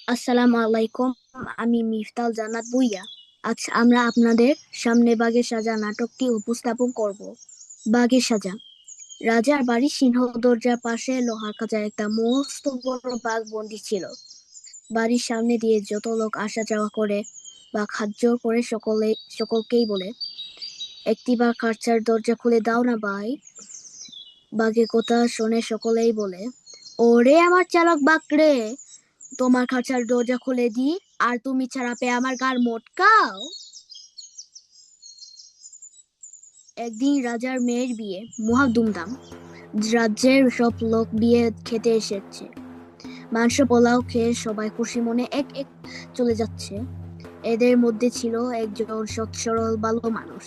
আসসালামু আলাইকুম। আমি মিফতাল জান্নাত ভুঁইয়া। আজ আমরা আপনাদের সামনে বাঘের সাজা নাটকটি উপস্থাপন করব। বাঘের সাজা। রাজার বাড়ির সিংহ দরজার পাশে লোহার খাঁচায় একটা মস্ত বড় বাঘ বন্দী ছিল। বাড়ির সামনে দিয়ে যত লোক আসা যাওয়া করে বাঘ হাত জোর করে সকলকেই বলে, একটিবার খাঁচার দরজা খুলে দাও না ভাই। বাঘের কথা শুনে সকলেই বলে, ওরে আমার চালাক বাঘ রে, তোমার খাঁচার দরজা খুলে দিই আর তুমি ছাড়া পেয়ে আমার গার মোটকাও। একদিন রাজার মেয়ের বিয়ে, মহা ধুমধাম। রাজ্যের সব লোক বিয়ে খেতে এসেছে। মাংস পোলাও খেয়ে সবাই খুশি মনে এক এক চলে যাচ্ছে। এদের মধ্যে ছিল একজন সৎ সরল ভালো মানুষ।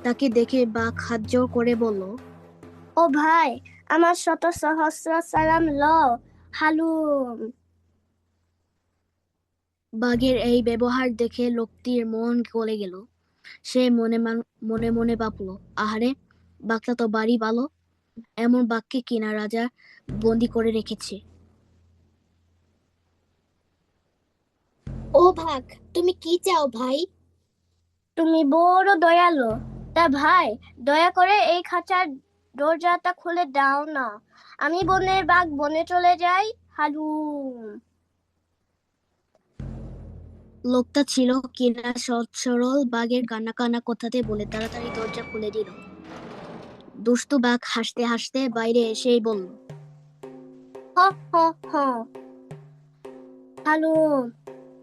তাকে দেখে বাঘ হাত জোর করে বলল, ও ভাই, আমার শত সহস্র সালাম লও। হালুম। বাঘের এই ব্যবহার দেখে লোকটির মন গলে গেল। সে মনে মনে ভাবল, আহারে, বাঘটা তো বাড়ি ভালো, এমন বাঘকে কিনা রাজা বন্দি করে রেখেছে। ও ভাগ, তুমি কি চাও ভাই? তুমি বড় দয়ালু। তা ভাই, দয়া করে এই খাঁচার দরজাটা খুলে দাও না। আমি বনের বাঘ বনে চলে যাই। হালুম। লোকটা ছিল কিনা সৎ সরল। বাঘের কান্না কান্না কথাতে বলে তাড়াতাড়ি দরজা খুলে দিল। দুষ্টু বাঘ হাসতে হাসতে বাইরে এসেই বলল, হ হ হ। হালুম।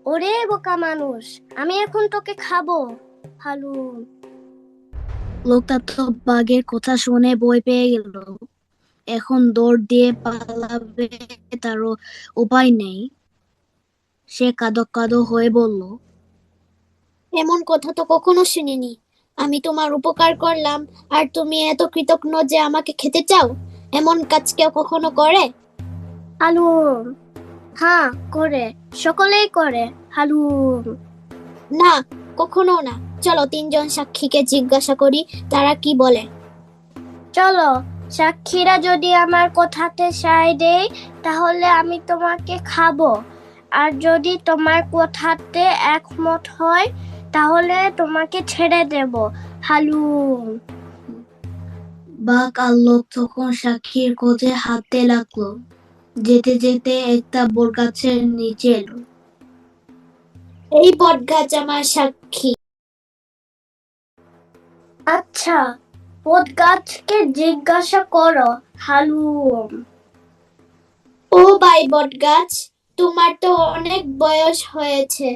ওরে বোকা মানুষ, আমি এখন তোকে খাবো। হালুম। লোকটা তো বাঘের কথা শুনে ভয় পেয়ে গেল। এখন দৌড় দিয়ে পালাবে তারও উপায় নেই। সে কাঁদো কাঁদো হয়ে বলল, এমন কথা তো কখনো শুনিনি। আমি তোমার উপকার করলাম আর তুমি এত কৃতজ্ঞ যে আমাকে খেতে চাও? এমন কাজ কেউ কখনো করে? হালুম। হ্যাঁ, করে। সকলেই করে। হালুম। না, কখনো না। চলো তিনজন সাক্ষীকে জিজ্ঞাসা করি, তারা কি বলে। চলো, সাক্ষীরা যদি আমার কথাতে সায় দেয় তাহলে আমি তোমাকে খাবো, আর যদি তোমার কথাতে একমত হয় তাহলে তোমাকে ছেড়ে দেব। হালুম। বাঘ আর লোক তখন সাক্ষীর খোঁজে হাঁটতে লাগলো। যেতে যেতে একটা বটগাছের নিচে এলো। এই বটগাছ আমার সাক্ষী। আচ্ছা, বটগাছকে জিজ্ঞাসা করো। হালুম। ও ভাই বটগাছ, তোমার তো অনেক বয়স হয়েছে,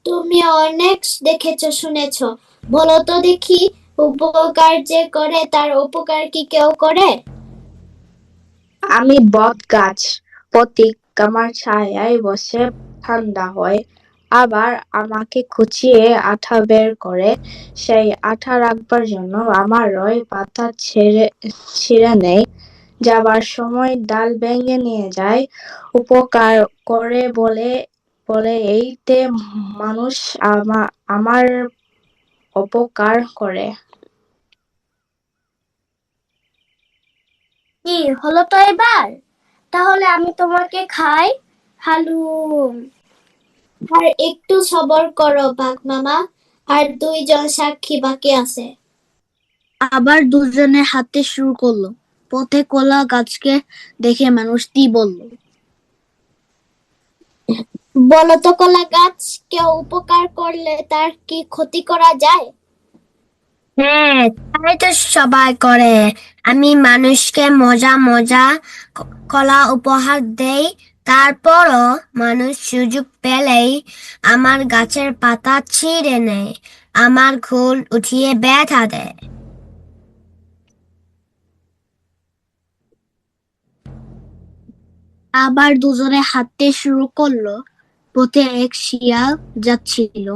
তুমি অনেক দেখেছো শুনেছো, বলো তো দেখি, উপকার যে করে তার উপকার কি কেউ করে? আমি বটগাছ, প্রতীক আমার ছায়ায় বসে ঠান্ডা হয়, আবার আমাকে খুঁচিয়ে আঠা বের করে। সেই আঠা রাখবার জন্য আমার রয় পাতা ছিঁড়ে নেয়, যাবার সময় ডাল ভেঙে নিয়ে যায়। উপকার করে বলে বলে এইতে মানুষ আমার অপকার করে। কি হলো তো এবার? তাহলে আমি তোমাকে খাই। হালুম। আর একটু সবর করো বাঘ মামা, আর দুইজন সাক্ষী বাকি আছে। আবার দুজনে হাঁটতে শুরু করলো। পথে কলা গাছকে দেখে মানুষটি বলল, বলো তো কলা গাছ, কেউ উপকার করলে তার কি ক্ষতি করা যায়? হ্যাঁ, তাই তো সবাই করে। আমি মানুষকে মজা মজা কলা উপহার দেই, তারপরও মানুষ সুযোগ পেলেই আমার গাছের পাতা ছিঁড়ে নেয়, আমার ঘুল উঠিয়ে ব্যথা দেয়। আবার দুজনে হাঁটতে শুরু করলো। পথে এক শিয়াল যাচ্ছিল।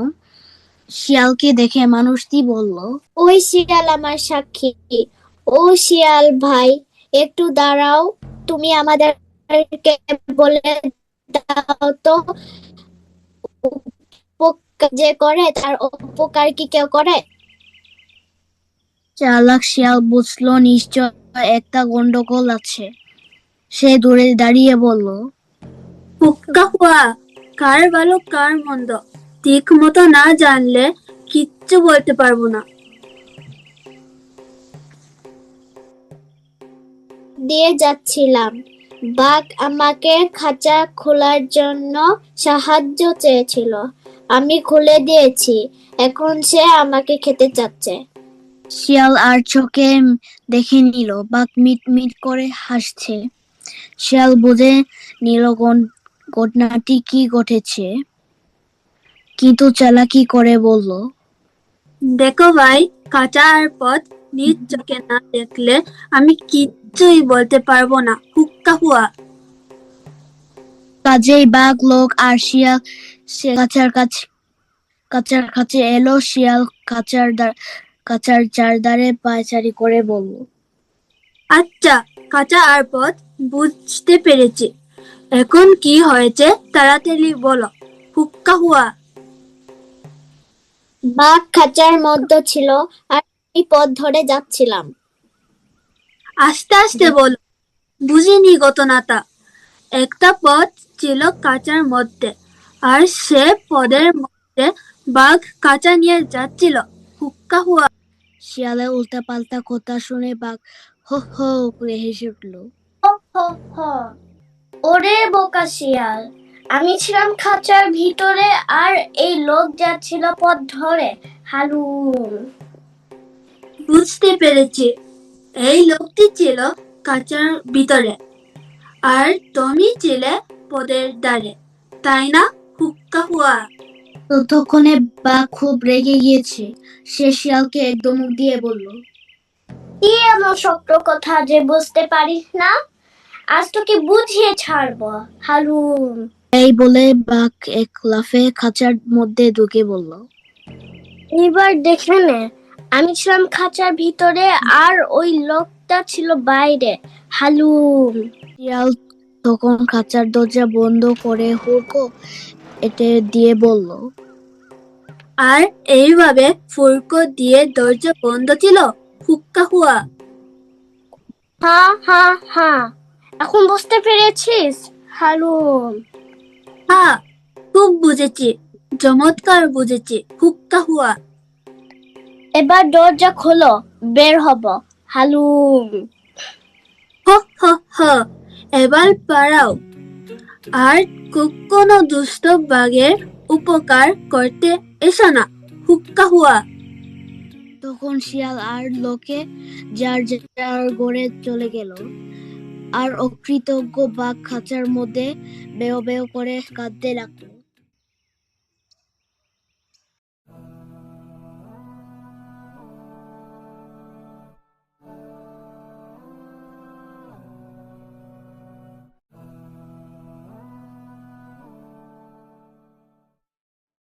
শিয়ালকে দেখে মানুষটি বলল, ওই শিয়াল আমার সাক্ষী। ও শিয়াল ভাই, একটু দাঁড়াও, তুমি আমাদেরকে বলে দাও তো, উপকার যে করে তার উপকার কি কেউ করে? চালাক শিয়াল বুঝলো নিশ্চয় একটা গন্ডগোল আছে। সে দূরে দাঁড়িয়ে বলল, হুক্কা হুয়া, কার ভালো কার মন্দ ঠিক মতো না জানলে কিচ্ছু বলতে পারবো না। দিয়ে যাচ্ছিলাম, বাঘ আমাকে খাঁচা খোলার জন্য সাহায্য চেয়েছিল। আমি খুলে দিয়েছি, এখন সে আমাকে খেতে চাচ্ছে। শিয়াল আর চোখে দেখে নিল বাঘ মিট মিট করে হাসছে। শিয়াল বুঝে নিল ঘটনাটি কি ঘটেছে, কিন্তু চালাকি করে বলল, দেখো ভাই, কাঁচা আর পথ নিজ চোখে না দেখলে আমি কিচ্ছুই বলতে পারবো না। হুক্কা হুয়া। কাজেই বাঘ লোক আর শিয়াল সে কাঁচার কাছে এলো। শিয়াল কাঁচার চারধারে পায়চারি করে বলল, আচ্ছা, কাঁচা আর পথ বুঝতে পেরেছি। এখন কি হয়েছে তাড়াতাড়ি বলো। হুক্কা হুয়া। বাঘ খাঁচার মধ্যে ছিল আর আমি পথ ধরে যাচ্ছিলাম। আস্তে আস্তে বলো, বুঝিনি ঘটনাটা। একটা পথ ছিল কাঁচার মধ্যে, আর সে পদের মধ্যে বাঘ কাঁচা নিয়ে যাচ্ছিল। হুক্কা হুয়া। শিয়ালের উল্টাপাল্টা কথা শুনে বাঘ হো হো করে হেসে উঠল। ওরে বোকা শিয়াল, আমি ছিলাম খাঁচার ভিতরে আর এই লোক যাচ্ছিল পথ ধরে। হালুম। বুঝতে পেরেছি, এই লোকটি ছিল কাঁচার ভিতরে আর তুমি ছিলে পদের দ্বারে, তাই না? হুক্কা হুয়া। ততক্ষণে বাঘ খুব রেগে গিয়েছে। সে শিয়ালকে এক ধমক দিয়ে বলল, কি এমন শক্ত কথা যে বুঝতে পারিস না? আজ তোকে বুঝিয়ে ছাড়বো। হালুম। এই বলে বাঘ এক লাফে খাঁচার মধ্যে ঢুকে বলল, এবার দেখে নে, আমি ছিলাম খাঁচার ভিতরে আর ওই লোকটা ছিল বাইরে। হালুম। শিয়াল তখন খাঁচার দরজা বন্ধ করে হুড়কো এঁটে দিয়ে বলল, আর এইভাবে ফুরকো দিয়ে দরজা বন্ধ ছিল। হুক্কা হুয়া। হা হা হা, এখন বুঝতে পেরেছিস? হালুম। হ্যাঁ, খুব বুঝেছি, চমৎকার বুঝেছি। হুক্কা হুয়া। এবার দরজা খোলো, বের হব। হালুম। হ হ হ, এবার পারাও। আর কখনো দুষ্ট বাঘের উপকার করতে এসো না। হুক্কা হুয়া। তখন শিয়াল আর লোকে যার যার ঘরে চলে গেল। আর অকৃতজ্ঞ বাঘ খাঁচার মধ্যে বেও বেও করে কাঁদতে লাগলো।